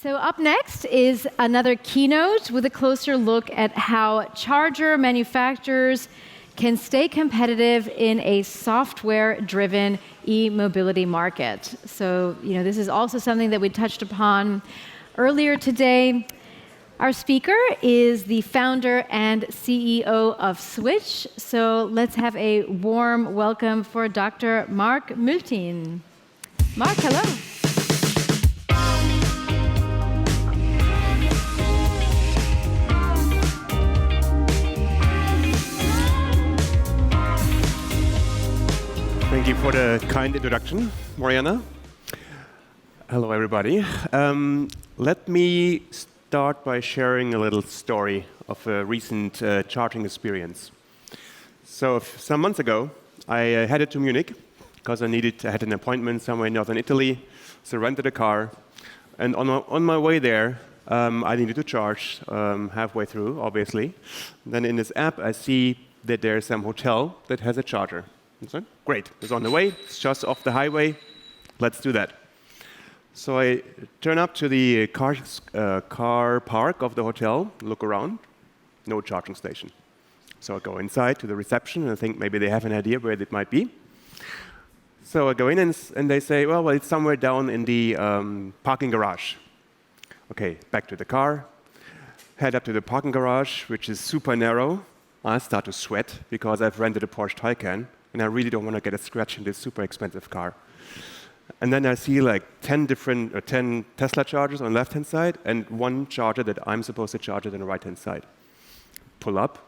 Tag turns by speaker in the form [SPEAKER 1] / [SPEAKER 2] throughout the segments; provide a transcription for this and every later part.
[SPEAKER 1] So up next is another keynote with a closer look at how charger manufacturers can stay competitive in a software-driven e-mobility market. So, this is also something that we touched upon earlier today. Our speaker is the founder and CEO of Switch. So let's have a warm welcome for Dr. Mark Multin. Mark, hello.
[SPEAKER 2] Thank you for the kind introduction, Mariana. Hello, everybody. Let me start by sharing a little story of a recent charging experience. So some months ago, I headed to Munich because I had an appointment somewhere in northern Italy, so rented a car. And on my way there, I needed to charge halfway through, obviously. Then in this app, I see that there's some hotel that has a charger. So, great, it's on the way, it's just off the highway, let's do that. So I turn up to the car park of the hotel, look around, no charging station. So I go inside to the reception and I think maybe they have an idea where it might be. So I go in and they say, well, it's somewhere down in the parking garage. Okay, back to the car, head up to the parking garage, which is super narrow. I start to sweat because I've rented a Porsche Taycan and I really don't want to get a scratch in this super expensive car. And then I see like 10 Tesla chargers on the left-hand side and one charger that I'm supposed to charge on the right-hand side. Pull up.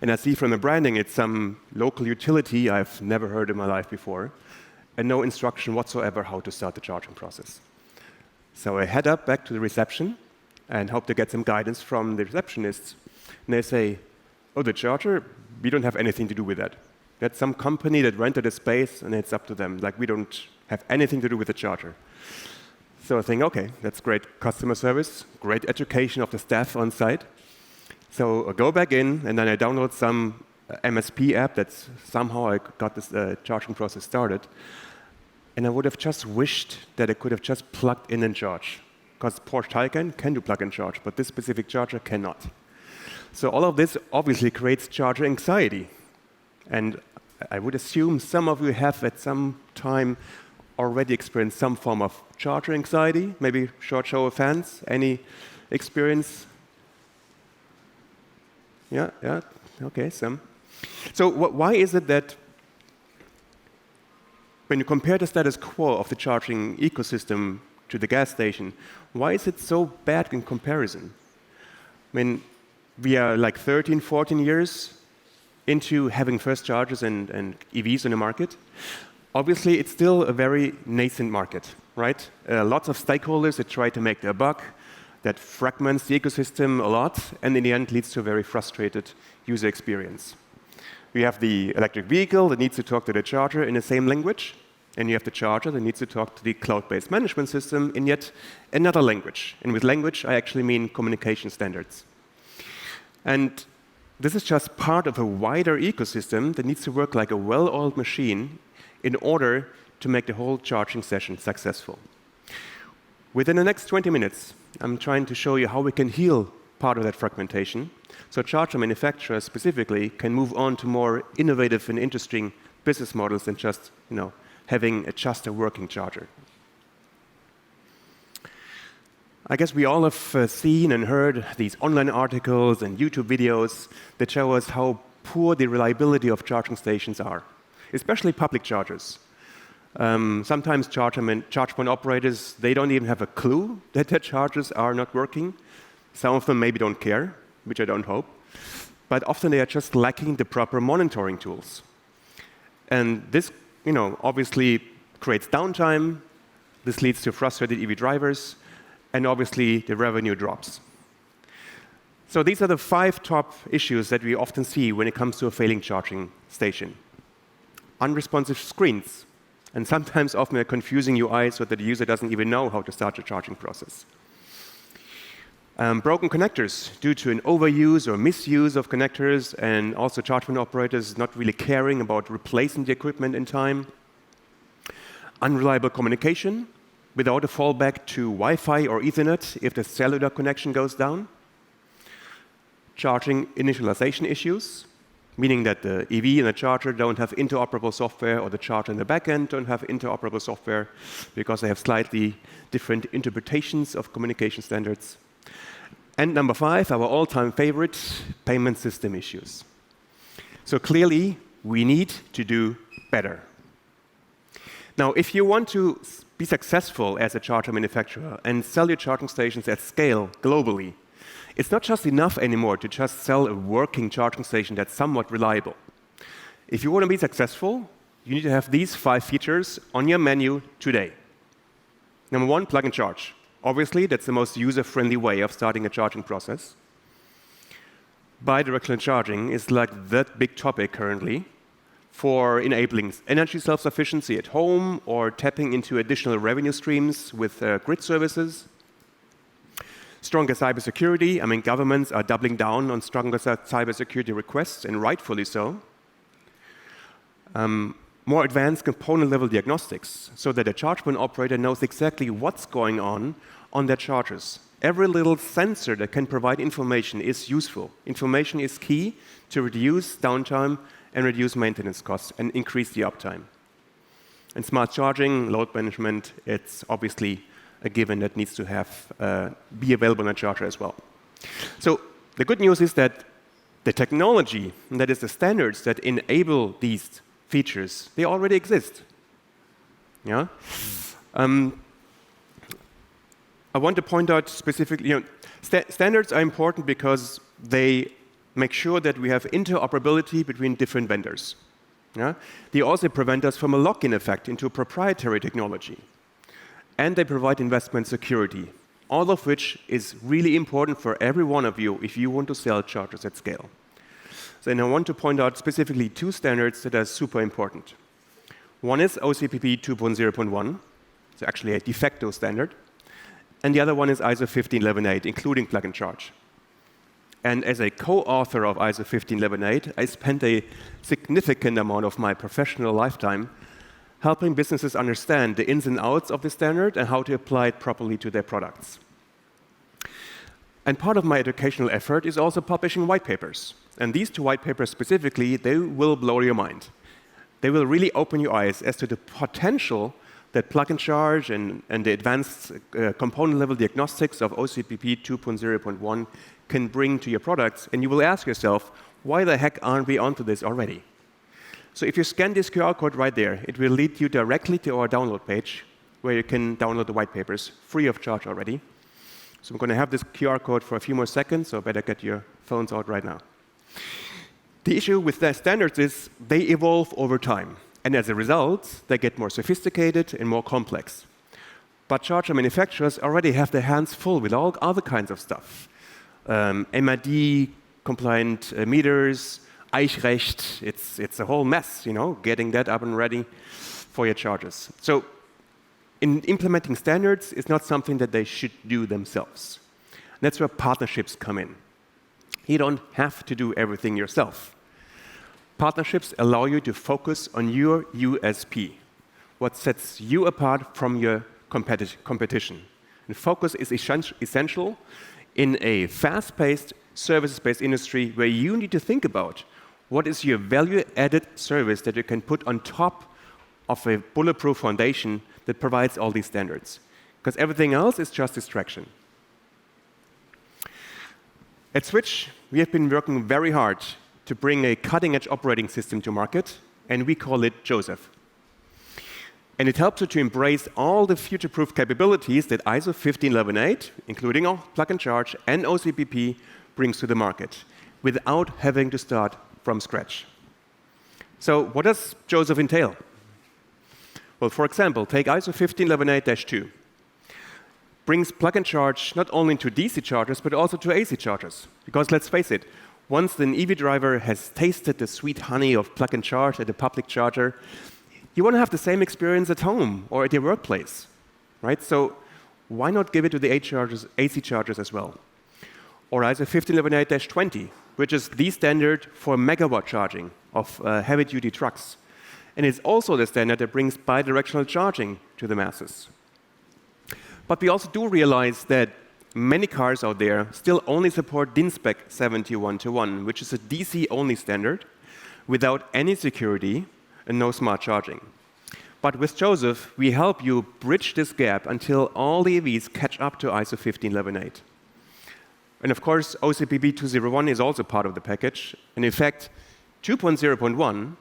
[SPEAKER 2] And I see from the branding it's some local utility I've never heard in my life before, and no instruction whatsoever how to start the charging process. So I head up back to the reception and hope to get some guidance from the receptionists. And they say, oh, the charger, we don't have anything to do with that. That's some company that rented a space, and it's up to them. Like, we don't have anything to do with the charger. So I think, OK, that's great customer service, great education of the staff on site. So I go back in, and then I download some MSP app that's somehow I got this charging process started. And I would have just wished that I could have just plugged in and charged. Because Porsche Taycan can do plug and charge, but this specific charger cannot. So all of this obviously creates charger anxiety. And I would assume some of you have at some time already experienced some form of charger anxiety. Maybe short show of hands. Any experience? Yeah, OK, some. So why is it that when you compare the status quo of the charging ecosystem to the gas station, why is it so bad in comparison? I mean, we are like 13, 14 years into having first chargers and EVs in the market. Obviously, it's still a very nascent market, right? Lots of stakeholders that try to make their buck, that fragments the ecosystem a lot, and in the end leads to a very frustrated user experience. We have the electric vehicle that needs to talk to the charger in the same language, and you have the charger that needs to talk to the cloud-based management system in yet another language. And with language, I actually mean communication standards. And this is just part of a wider ecosystem that needs to work like a well-oiled machine in order to make the whole charging session successful. Within the next 20 minutes, I'm trying to show you how we can heal part of that fragmentation, so charger manufacturers specifically can move on to more innovative and interesting business models than just having just a working charger. I guess we all have seen and heard these online articles and YouTube videos that show us how poor the reliability of charging stations are, especially public chargers. Sometimes charge point operators, they don't even have a clue that their chargers are not working. Some of them maybe don't care, which I don't hope. But often they are just lacking the proper monitoring tools. And this, obviously creates downtime. This leads to frustrated EV drivers. And obviously, the revenue drops. So these are the 5 top issues that we often see when it comes to a failing charging station. Unresponsive screens, and sometimes often a confusing UI so that the user doesn't even know how to start the charging process. Broken connectors due to an overuse or misuse of connectors, and also charge point operators not really caring about replacing the equipment in time. Unreliable communication, without a fallback to Wi-Fi or Ethernet if the cellular connection goes down. Charging initialization issues, meaning that the EV and the charger don't have interoperable software, or the charger and the backend don't have interoperable software because they have slightly different interpretations of communication standards. And number 5, our all-time favorite, payment system issues. So clearly, we need to do better. Now, if you want to be successful as a charger manufacturer and sell your charging stations at scale globally, it's not just enough anymore to just sell a working charging station that's somewhat reliable. If you want to be successful, you need to have these 5 features on your menu today. Number 1, plug and charge. Obviously, that's the most user-friendly way of starting a charging process. Bidirectional charging is like that big topic currently for enabling energy self-sufficiency at home or tapping into additional revenue streams with grid services. Stronger cybersecurity. I mean, governments are doubling down on stronger cybersecurity requests, and rightfully so. More advanced component-level diagnostics, so that a charge point operator knows exactly what's going on their chargers. Every little sensor that can provide information is useful. Information is key to reduce downtime and reduce maintenance costs and increase the uptime. And smart charging, load management, it's obviously a given that needs to be available on a charger as well. So the good news is that the technology, and that is the standards that enable these features, they already exist. Yeah. I want to point out specifically, standards are important because they make sure that we have interoperability between different vendors. Yeah? They also prevent us from a lock-in effect into proprietary technology. And they provide investment security, all of which is really important for every one of you if you want to sell chargers at scale. So, and I want to point out specifically 2 standards that are super important. One is OCPP 2.0.1, it's actually a de facto standard. And the other one is ISO 15118, including plug and charge. And as a co-author of ISO 15118, I spent a significant amount of my professional lifetime helping businesses understand the ins and outs of the standard and how to apply it properly to their products. And part of my educational effort is also publishing white papers. And these 2 white papers specifically, they will blow your mind. They will really open your eyes as to the potential that plug and charge and the advanced component-level diagnostics of OCPP 2.0.1 can bring to your products. And you will ask yourself, why the heck aren't we onto this already? So if you scan this QR code right there, it will lead you directly to our download page, where you can download the white papers free of charge already. So I'm going to have this QR code for a few more seconds, so better get your phones out right now. The issue with the standards is they evolve over time. And as a result, they get more sophisticated and more complex. But charger manufacturers already have their hands full with all other kinds of stuff. MID-compliant meters, Eichrecht, it's a whole mess, getting that up and ready for your chargers. So in implementing standards is not something that they should do themselves. That's where partnerships come in. You don't have to do everything yourself. Partnerships allow you to focus on your USP, what sets you apart from your competition. And focus is essential in a fast-paced, services-based industry where you need to think about what is your value-added service that you can put on top of a bulletproof foundation that provides all these standards. Because everything else is just distraction. At Switch, we have been working very hard to bring a cutting-edge operating system to market, and we call it Joseph. And it helps you to embrace all the future-proof capabilities that ISO 15118, including all plug and charge and OCPP, brings to the market, without having to start from scratch. So what does Joseph entail? Well, for example, take ISO 15118-2. Brings plug and charge not only to DC chargers, but also to AC chargers. Because let's face it, once an EV driver has tasted the sweet honey of plug and charge at a public charger, you want to have the same experience at home or at your workplace, right? So why not give it to the AC chargers as well? Or ISO 15118-20, which is the standard for megawatt charging of heavy-duty trucks. And it's also the standard that brings bidirectional charging to the masses. But we also do realize that many cars out there still only support DIN spec 7121, which is a DC-only standard without any security and no smart charging. But with Joseph, we help you bridge this gap until all the EVs catch up to ISO 15118. And of course, OCPP 201 is also part of the package. And in fact, 2.0.1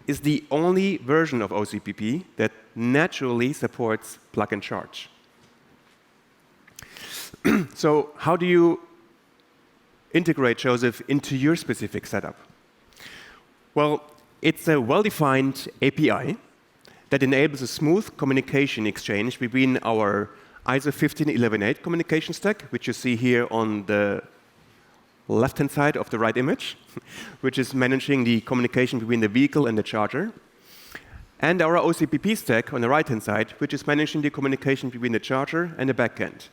[SPEAKER 2] is the only version of OCPP that naturally supports plug and charge. So how do you integrate Joseph into your specific setup? Well, it's a well-defined API that enables a smooth communication exchange between our ISO 15118 communication stack, which you see here on the left-hand side of the right image, which is managing the communication between the vehicle and the charger, and our OCPP stack on the right-hand side, which is managing the communication between the charger and the backend.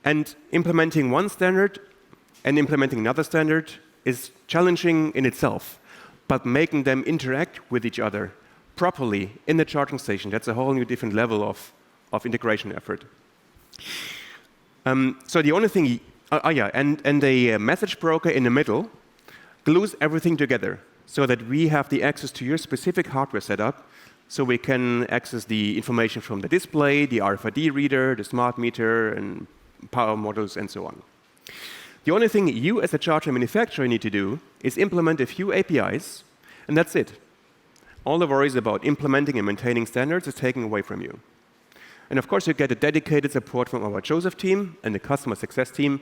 [SPEAKER 2] And implementing one standard and implementing another standard is challenging in itself, but making them interact with each other properly in the charging station, that's a whole new different level of integration effort. So the only thing, and a message broker in the middle glues everything together so that we have the access to your specific hardware setup, so we can access the information from the display, the RFID reader, the smart meter, and power modules, and so on. The only thing you as a charger manufacturer need to do is implement a few APIs, and that's it. All the worries about implementing and maintaining standards is taken away from you. And of course, you get a dedicated support from our Joseph team and the customer success team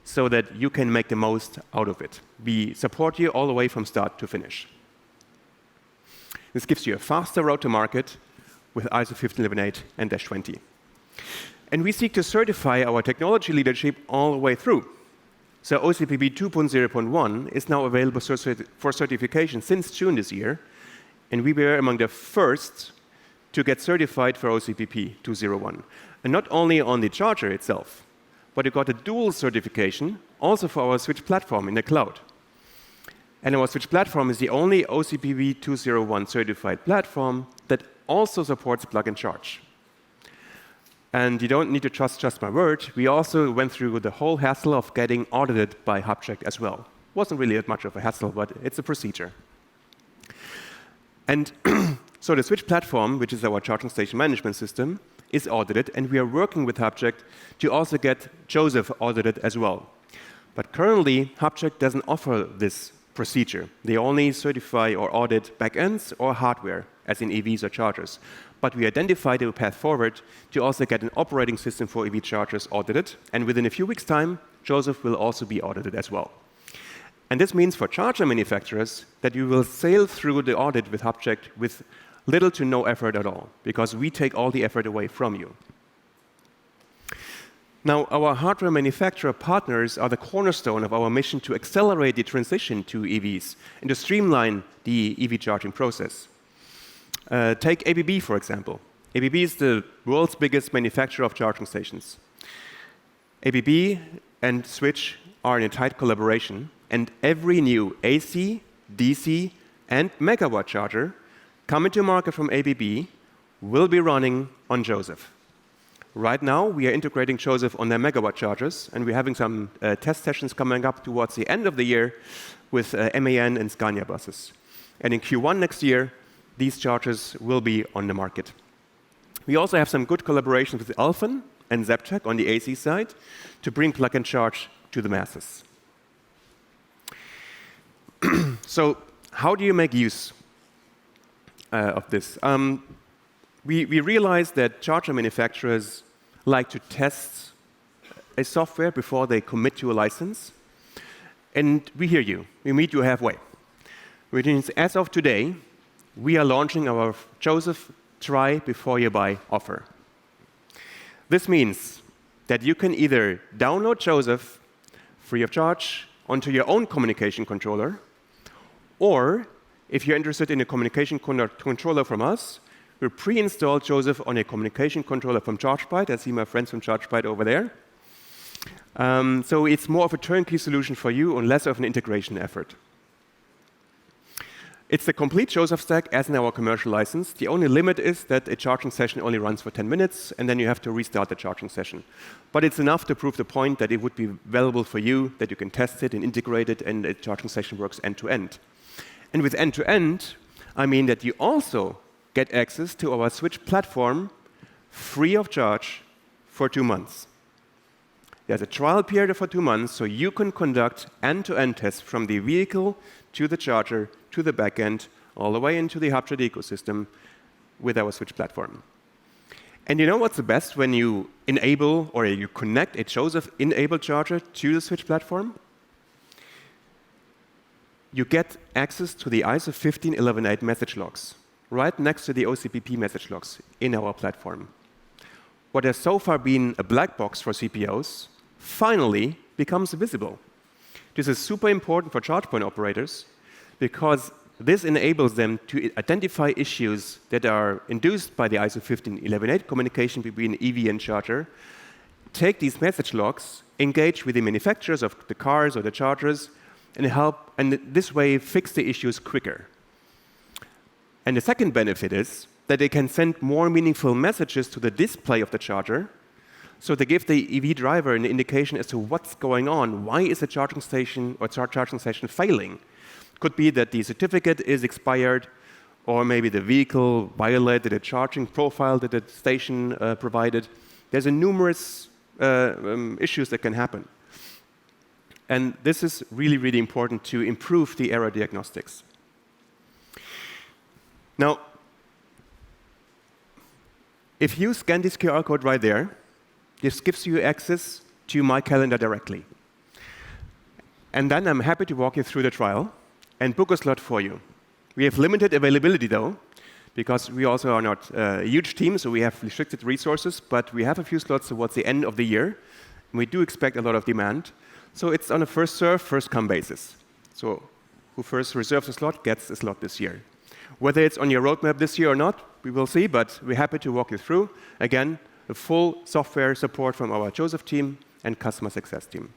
[SPEAKER 2] so that you can make the most out of it. We support you all the way from start to finish. This gives you a faster road to market with ISO 15118 and -20. And we seek to certify our technology leadership all the way through. So OCPP 2.0.1 is now available for certification since June this year, and we were among the first to get certified for OCPP 2.0.1. And not only on the charger itself, but we got a dual certification also for our Switch platform in the cloud. And our Switch platform is the only OCPP 2.0.1 certified platform that also supports plug and charge. And you don't need to trust just my word. We also went through the whole hassle of getting audited by HubCheck as well. Wasn't really that much of a hassle, but it's a procedure. And so the Switch platform, which is our charging station management system, is audited, and we are working with HubCheck to also get Joseph audited as well. But currently, HubCheck doesn't offer this procedure. They only certify or audit backends or hardware, as in EVs or chargers. But we identified a path forward to also get an operating system for EV chargers audited, and within a few weeks' time, Joseph will also be audited as well. And this means for charger manufacturers that you will sail through the audit with HubCheck with little to no effort at all, because we take all the effort away from you. Now, our hardware manufacturer partners are the cornerstone of our mission to accelerate the transition to EVs and to streamline the EV charging process. Take ABB, for example. ABB is the world's biggest manufacturer of charging stations. ABB and Switch are in a tight collaboration, and every new AC, DC, and megawatt charger coming to market from ABB will be running on Joseph. Right now, we are integrating Joseph on their megawatt chargers, and we're having some test sessions coming up towards the end of the year with MAN and Scania buses. And in Q1 next year, these chargers will be on the market. We also have some good collaborations with Alfen and Zaptec on the AC side to bring plug and charge to the masses. So how do you make use of this? We realize that charger manufacturers like to test a software before they commit to a license. And we hear you. We meet you halfway. Which means as of today, we are launching our Joseph Try Before You Buy offer. This means that you can either download Joseph free of charge onto your own communication controller, or if you're interested in a communication controller from us, we'll pre-install Joseph on a communication controller from ChargeByte. I see my friends from ChargeByte over there. So it's more of a turnkey solution for you and less of an integration effort. It's the complete Joseph stack as in our commercial license. The only limit is that a charging session only runs for 10 minutes, and then you have to restart the charging session. But it's enough to prove the point that it would be valuable for you, that you can test it and integrate it, and a charging session works end-to-end. And with end-to-end, I mean that you also get access to our Switch platform free of charge for 2 months. There's a trial period for 2 months, so you can conduct end-to-end tests from the vehicle to the charger to the backend, all the way into the HubChat ecosystem with our Switch platform. And you know what's the best when you enable or you connect a Joseph-enabled charger to the Switch platform? You get access to the ISO 15118 message logs right next to the OCPP message logs in our platform. What has so far been a black box for CPOs finally becomes visible. This is super important for charge point operators because this enables them to identify issues that are induced by the ISO 15118 communication between EV and charger, take these message logs, engage with the manufacturers of the cars or the chargers, and this way fix the issues quicker. And the second benefit is that they can send more meaningful messages to the display of the charger, so they give the EV driver an indication as to what's going on. Why is a charging station or charging session failing? Could be that the certificate is expired, or maybe the vehicle violated a charging profile that the station provided. There's numerous issues that can happen. And this is really, really important to improve the error diagnostics. Now, if you scan this QR code right there, this gives you access to my calendar directly. And then I'm happy to walk you through the trial and book a slot for you. We have limited availability, though, because we also are not a huge team, so we have restricted resources, but we have a few slots towards the end of the year, and we do expect a lot of demand. So it's on a first-serve, first-come basis. So who first reserves a slot gets a slot this year. Whether it's on your roadmap this year or not, we will see, but we're happy to walk you through. Again, the full software support from our Joseph team and customer success team.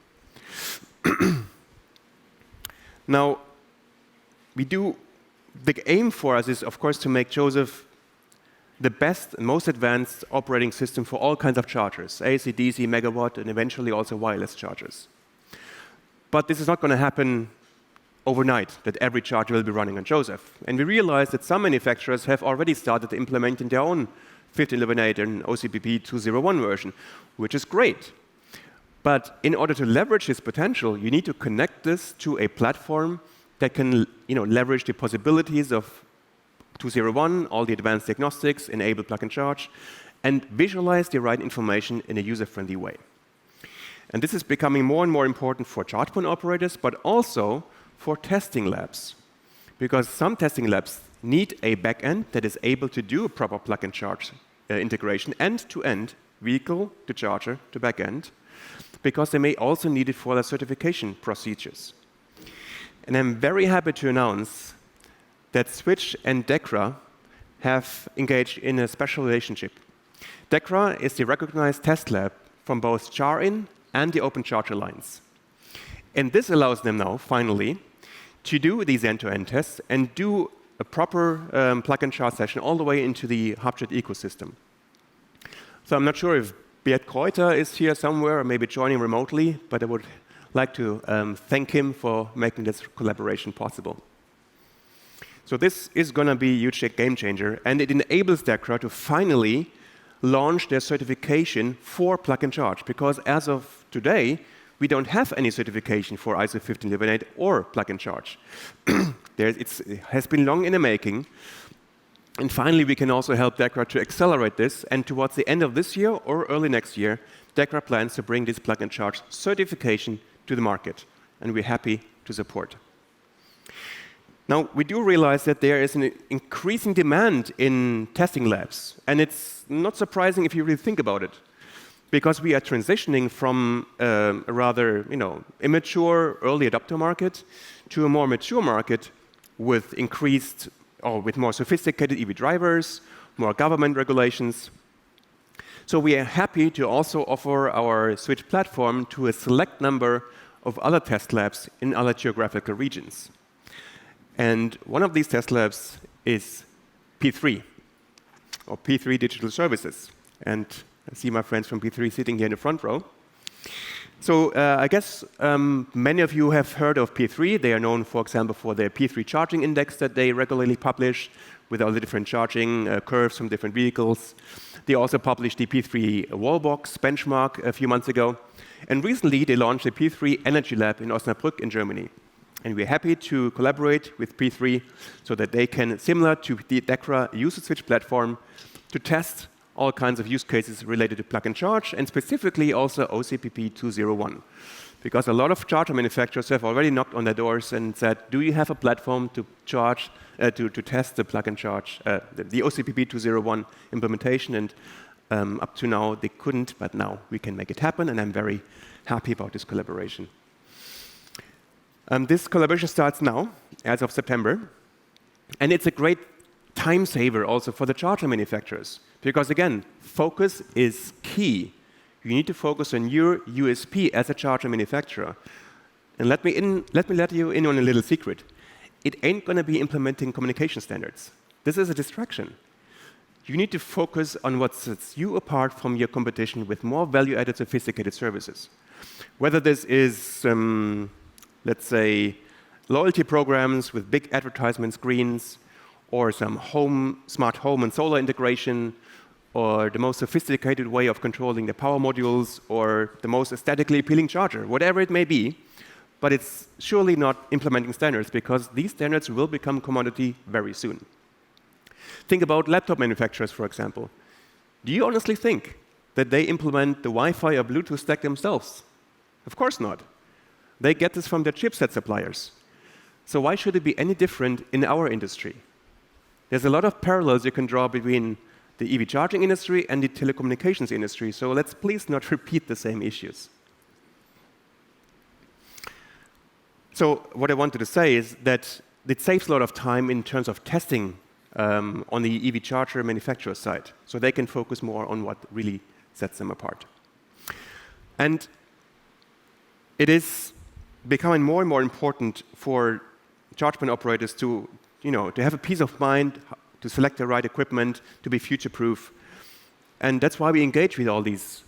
[SPEAKER 2] Now, the aim for us is, of course, to make Joseph the best and most advanced operating system for all kinds of chargers, AC, DC, megawatt, and eventually also wireless chargers. But this is not going to happen overnight, that every charger will be running on Joseph. And we realize that some manufacturers have already started implementing their own 15118 and OCPP 201 version, which is great. But in order to leverage this potential, you need to connect this to a platform that can leverage the possibilities of 201, all the advanced diagnostics, enable plug and charge, and visualize the right information in a user-friendly way. And this is becoming more and more important for charge point operators, but also for testing labs. Because some testing labs need a backend that is able to do a proper plug and charge integration end-to-end, vehicle to charger to backend, because they may also need it for their certification procedures. And I'm very happy to announce that Switch and DEKRA have engaged in a special relationship. DEKRA is the recognized test lab from both CharIN and the Open Charge Alliance. And this allows them now, finally, to do these end-to-end tests and do a proper plug and charge session all the way into the HubChat ecosystem. So I'm not sure if Beat Kreuter is here somewhere or maybe joining remotely, but I would like to thank him for making this collaboration possible. So this is going to be a huge game changer, and it enables DEKRA to finally launch their certification for plug and charge, because as of today, we don't have any certification for ISO 15118 or plug and charge. It has been long in the making. And finally, we can also help DEKRA to accelerate this. And towards the end of this year or early next year, DEKRA plans to bring this plug and charge certification to the market. And we're happy to support. Now, we do realize that there is an increasing demand in testing labs. And it's not surprising if you really think about it, because we are transitioning from a rather immature early adopter market to a more mature market with with more sophisticated EV drivers, more government regulations. So we are happy to also offer our Switch platform to a select number of other test labs in other geographical regions. And one of these test labs is P3, or P3 Digital Services. And I see my friends from P3 sitting here in the front row. So I guess many of you have heard of P3. They are known, for example, for their P3 charging index that they regularly publish with all the different charging curves from different vehicles. They also published the P3 Wallbox benchmark a few months ago. And recently, they launched the P3 Energy Lab in Osnabrück in Germany. And we're happy to collaborate with P3 so that they can, similar to the DECRA user switch platform, to test all kinds of use cases related to plug and charge, and specifically also OCPP 201. Because a lot of charger manufacturers have already knocked on their doors and said, do you have a platform to charge, to test the plug and charge, the OCPP 201 implementation? And up to now, they couldn't, but now we can make it happen, and I'm very happy about this collaboration. This collaboration starts now, as of September, and it's a great time saver also for the charger manufacturers. Because again, focus is key. You need to focus on your USP as a charger manufacturer. And let me let you in on a little secret. It ain't going to be implementing communication standards. This is a distraction. You need to focus on what sets you apart from your competition with more value-added, sophisticated services. Whether this is, let's say, loyalty programs with big advertisement screens, or some smart home and solar integration, or the most sophisticated way of controlling the power modules, or the most aesthetically appealing charger, whatever it may be. But it's surely not implementing standards, because these standards will become commodity very soon. Think about laptop manufacturers, for example. Do you honestly think that they implement the Wi-Fi or Bluetooth stack themselves? Of course not. They get this from their chipset suppliers. So why should it be any different in our industry? There's a lot of parallels you can draw between the EV charging industry and the telecommunications industry, so let's please not repeat the same issues. So what I wanted to say is that it saves a lot of time in terms of testing on the EV charger manufacturer side, so they can focus more on what really sets them apart. And it is becoming more and more important for charge point operators to have a peace of mind, to select the right equipment, to be future-proof. And that's why we engage with all these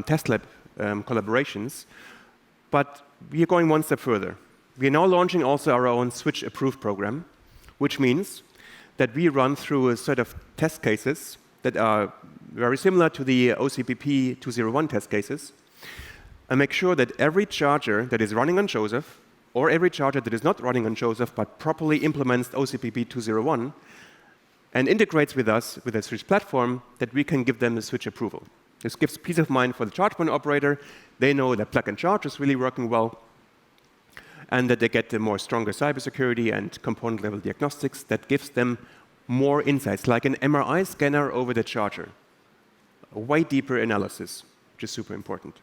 [SPEAKER 2] test lab collaborations. But we are going one step further. We are now launching also our own Switch Approved program, which means that we run through a set of test cases that are very similar to the OCPP 201 test cases, and make sure that every charger that is running on Joseph, or every charger that is not running on Joseph but properly implements OCPP 201 and integrates with us with a Switch platform, that we can give them the Switch approval. This gives peace of mind for the charge point operator. They know that plug and charge is really working well, and that they get the more stronger cybersecurity and component level diagnostics that gives them more insights, like an MRI scanner over the charger. A way deeper analysis, which is super important.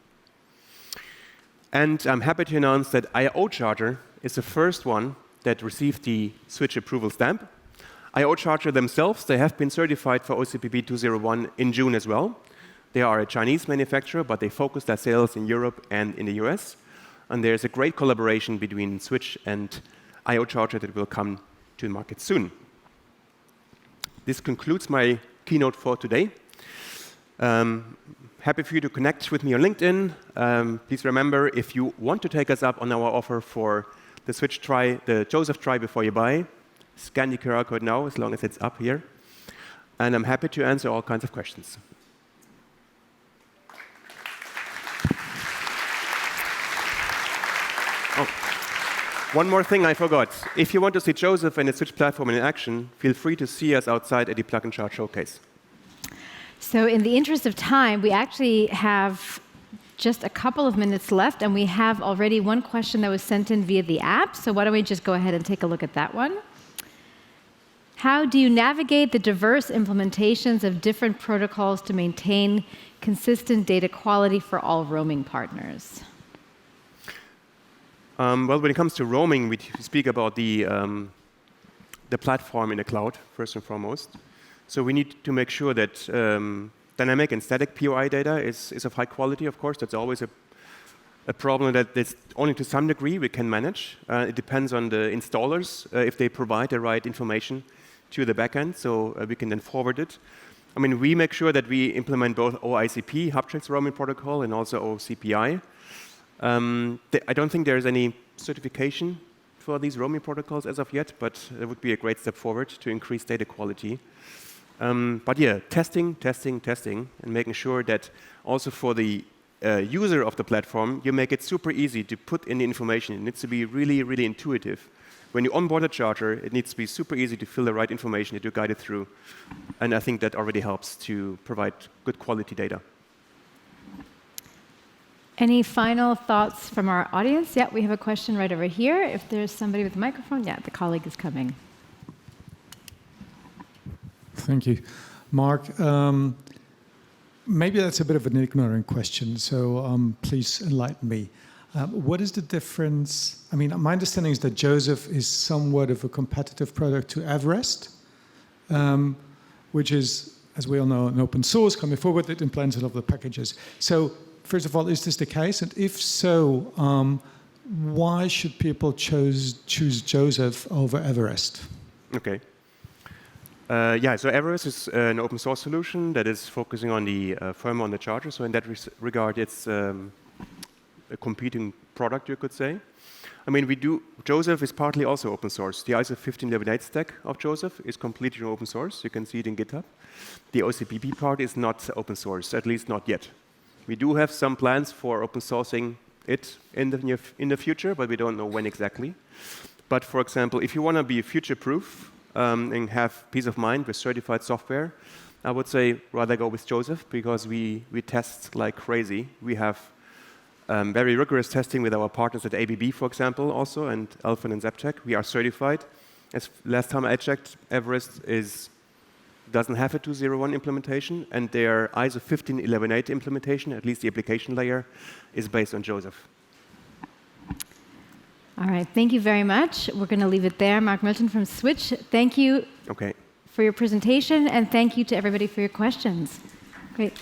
[SPEAKER 2] And I'm happy to announce that IO Charger is the first one that received the Switch approval stamp. IO Charger themselves, they have been certified for OCPP 201 in June as well. They are a Chinese manufacturer, but they focus their sales in Europe and in the US. And there's a great collaboration between Switch and IO Charger that will come to the market soon. This concludes my keynote for today. Happy for you to connect with me on LinkedIn. Please remember, if you want to take us up on our offer for the Switch try, the Joseph try before you buy, scan the QR code now, as long as it's up here. And I'm happy to answer all kinds of questions. Oh, one more thing I forgot. If you want to see Joseph and the Switch platform in action, feel free to see us outside at the Plug and Charge Showcase.
[SPEAKER 1] So in the interest of time, we actually have just a couple of minutes left, and we have already one question that was sent in via the app. So why don't we just go ahead and take a look at that one? How do you navigate the diverse implementations of different protocols to maintain consistent data quality for all roaming partners?
[SPEAKER 2] Well, when it comes to roaming, we speak about the platform in the cloud, first and foremost. So we need to make sure that dynamic and static POI data is of high quality, of course. That's always a a problem that is only to some degree we can manage. It depends on the installers if they provide the right information to the backend, so we can then forward it. I mean, we make sure that we implement both OICP, Hub-Trace Roaming Protocol, and also OCPI. I don't think there is any certification for these roaming protocols as of yet, but it would be a great step forward to increase data quality. But yeah, testing, and making sure that also for the user of the platform, you make it super easy to put in the information. It needs to be really, really intuitive. When you onboard a charger, it needs to be super easy to fill the right information that you guide it through. And I think that already helps to provide good quality data.
[SPEAKER 1] Any final thoughts from our audience? Yeah, we have a question right over here. If there's somebody with a microphone, yeah, the colleague is coming.
[SPEAKER 3] Thank you. Mark, maybe that's a bit of an ignorant question, so please enlighten me. What is the difference? I mean, my understanding is that Joseph is somewhat of a competitive product to Everest, which is, as we all know, an open source coming forward that implants a lot of the packages. So, first of all, is this the case? And if so, why should people choose Joseph over Everest?
[SPEAKER 2] Okay. Yeah, so Everest is an open source solution that is focusing on the firmware on the charger. So in that regard, it's a competing product, you could say. I mean, Joseph is partly also open source. The ISO 15118 stack of Joseph is completely open source. You can see it in GitHub. The OCPP part is not open source, at least not yet. We do have some plans for open sourcing it in the future, but we don't know when exactly. But for example, if you want to be future-proof and have peace of mind with certified software, I would say rather go with Joseph, because we test like crazy. We have very rigorous testing with our partners at ABB, for example, also, and Alphen and Zaptec. We are certified. As last time I checked, Everest doesn't have a 201 implementation, and their ISO 15118 implementation, at least the application layer, is based on Joseph.
[SPEAKER 1] All right, thank you very much. We're going to leave it there. Mark Milton from Switch, thank you for your presentation, and thank you to everybody for your questions. Great.